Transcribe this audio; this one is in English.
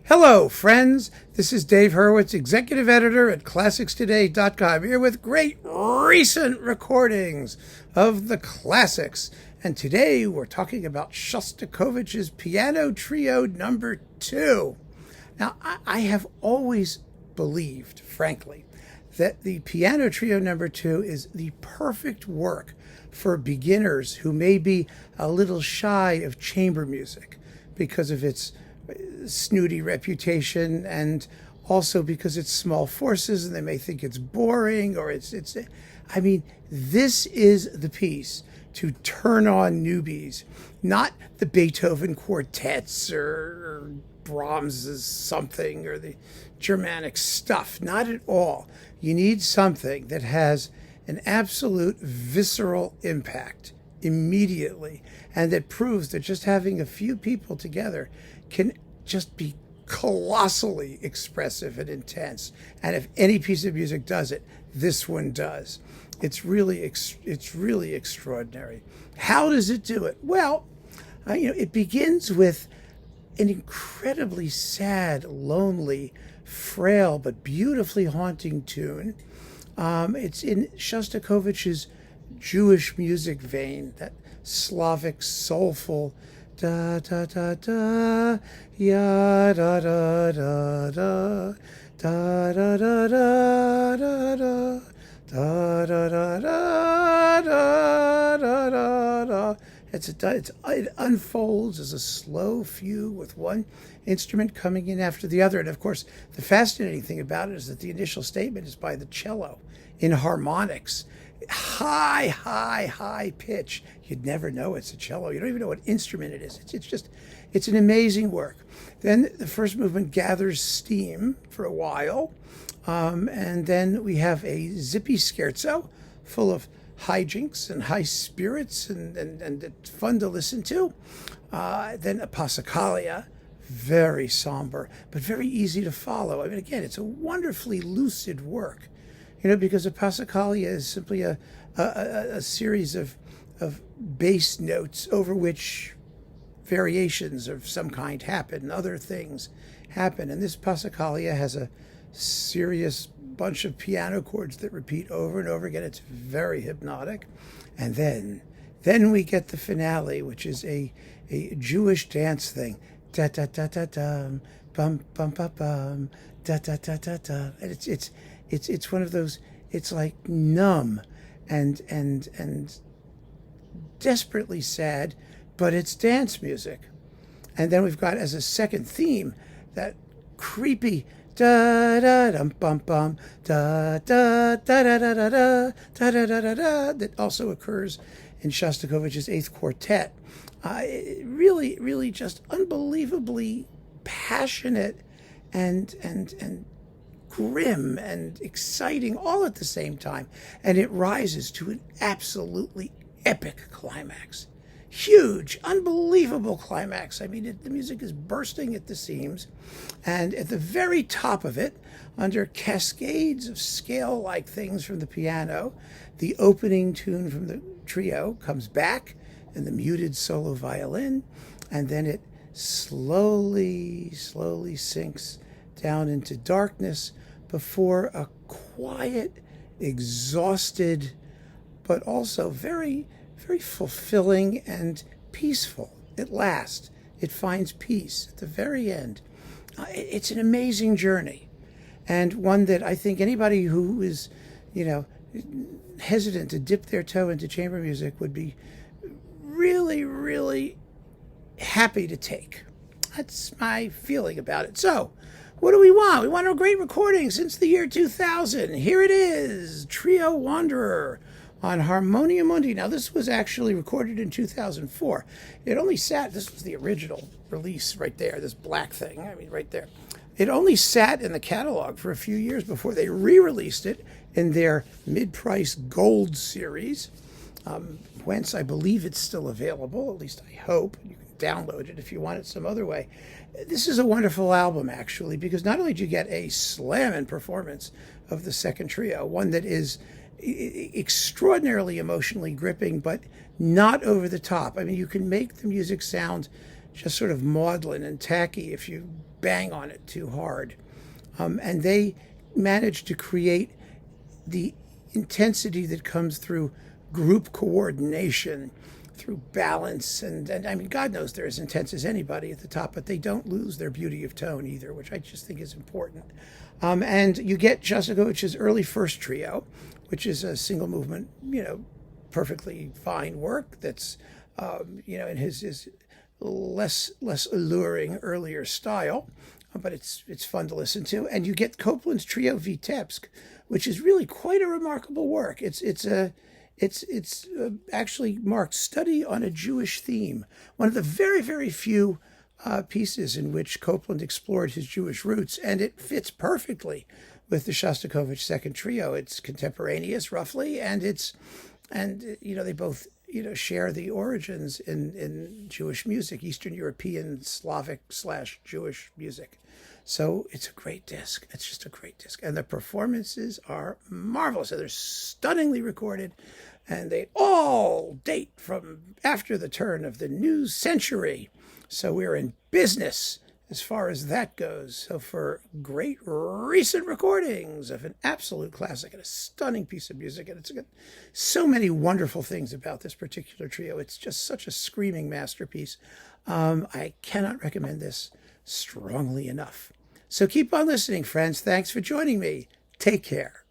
Hello, friends. This is Dave Hurwitz, executive editor at ClassicsToday.com, here with great recent recordings of the classics. And today we're talking about Shostakovich's Piano Trio No. 2. Now, I have always believed, frankly, that the Piano Trio No. 2 is the perfect work for beginners who may be a little shy of chamber music because of its snooty reputation, and also because it's small forces and they may think it's boring, or this is the piece to turn on newbies, not the Beethoven quartets or Brahms's something or the Germanic stuff. Not at all. You need something that has an absolute visceral impact immediately, and that proves that just having a few people together can just be colossally expressive and intense. And if any piece of music does it, this one does. It's really extraordinary. How does it do it? Well, it begins with an incredibly sad, lonely, frail, but beautifully haunting tune. It's in Shostakovich's Jewish music vein, that Slavic, soulful da da da da ya da da da da da da da da da da da da da da da da. It unfolds as a slow fugue with one instrument coming in after the other. And of course, the fascinating thing about it is that the initial statement is by the cello in harmonics. High pitch. You'd never know it's a cello. You don't even know what instrument it is. It's an amazing work. Then the first movement gathers steam for a while. And then we have a zippy scherzo full of hijinks and high spirits and it's fun to listen to. Then a Passacaglia, very somber, but very easy to follow. Again, it's a wonderfully lucid work. Because a Passacaglia is simply a series of bass notes over which variations of some kind happen, other things happen. And this Passacaglia has a serious bunch of piano chords that repeat over and over again. It's very hypnotic. And then we get the finale, which is a Jewish dance thing. Da da da da dum, bum bum bum bum, da da da da da. And it's one of those. It's like numb and desperately sad, but it's dance music. And then we've got as a second theme that creepy da da dum bum bum da da da da da da da da da da da that also occurs in Shostakovich's Eighth Quartet. Really just unbelievably passionate and grim and exciting all at the same time. And it rises to an absolutely epic climax. Huge, unbelievable climax. The music is bursting at the seams. And at the very top of it, under cascades of scale-like things from the piano, the opening tune from the trio comes back in the muted solo violin, and then it slowly sinks down into darkness before a quiet, exhausted, but also very, very fulfilling and peaceful. At last, it finds peace at the very end. It's an amazing journey, and one that I think anybody who is, hesitant to dip their toe into chamber music would be really happy to take. That's my feeling about it. So, what do we want? We want a great recording since the year 2000. Here it is, Trio Wanderer on Harmonia Mundi. Now, this was actually recorded in 2004. This was the original release right there, this black thing, right there. It only sat in the catalog for a few years before they re-released it in their mid-price gold series, whence I believe it's still available, at least I hope. You can download it if you want it some other way. This is a wonderful album, actually, because not only do you get a slamming performance of the second trio, one that is extraordinarily emotionally gripping, but not over the top. You can make the music sound just sort of maudlin and tacky if you bang on it too hard. And they managed to create the intensity that comes through group coordination, through balance, and I mean, God knows they're as intense as anybody at the top, but they don't lose their beauty of tone either, which I just think is important. And you get Shostakovich's early first trio, which is a single movement, perfectly fine work that's, in his less alluring earlier style, but it's fun to listen to. And you get Copland's trio Vitebsk, which is really quite a remarkable work. It's actually marked study on a Jewish theme. One of the very, very few pieces in which Copland explored his Jewish roots, and it fits perfectly with the Shostakovich second trio. It's contemporaneous, roughly, and they both share the origins in Jewish music, Eastern European, Slavic / Jewish music. So it's a great disc. It's just a great disc. And the performances are marvelous. So they're stunningly recorded, and they all date from after the turn of the new century. So we're in business as far as that goes. So for great recent recordings of an absolute classic and a stunning piece of music, and it's got so many wonderful things about this particular trio. It's just such a screaming masterpiece. I cannot recommend this strongly enough. So keep on listening, friends. Thanks for joining me. Take care.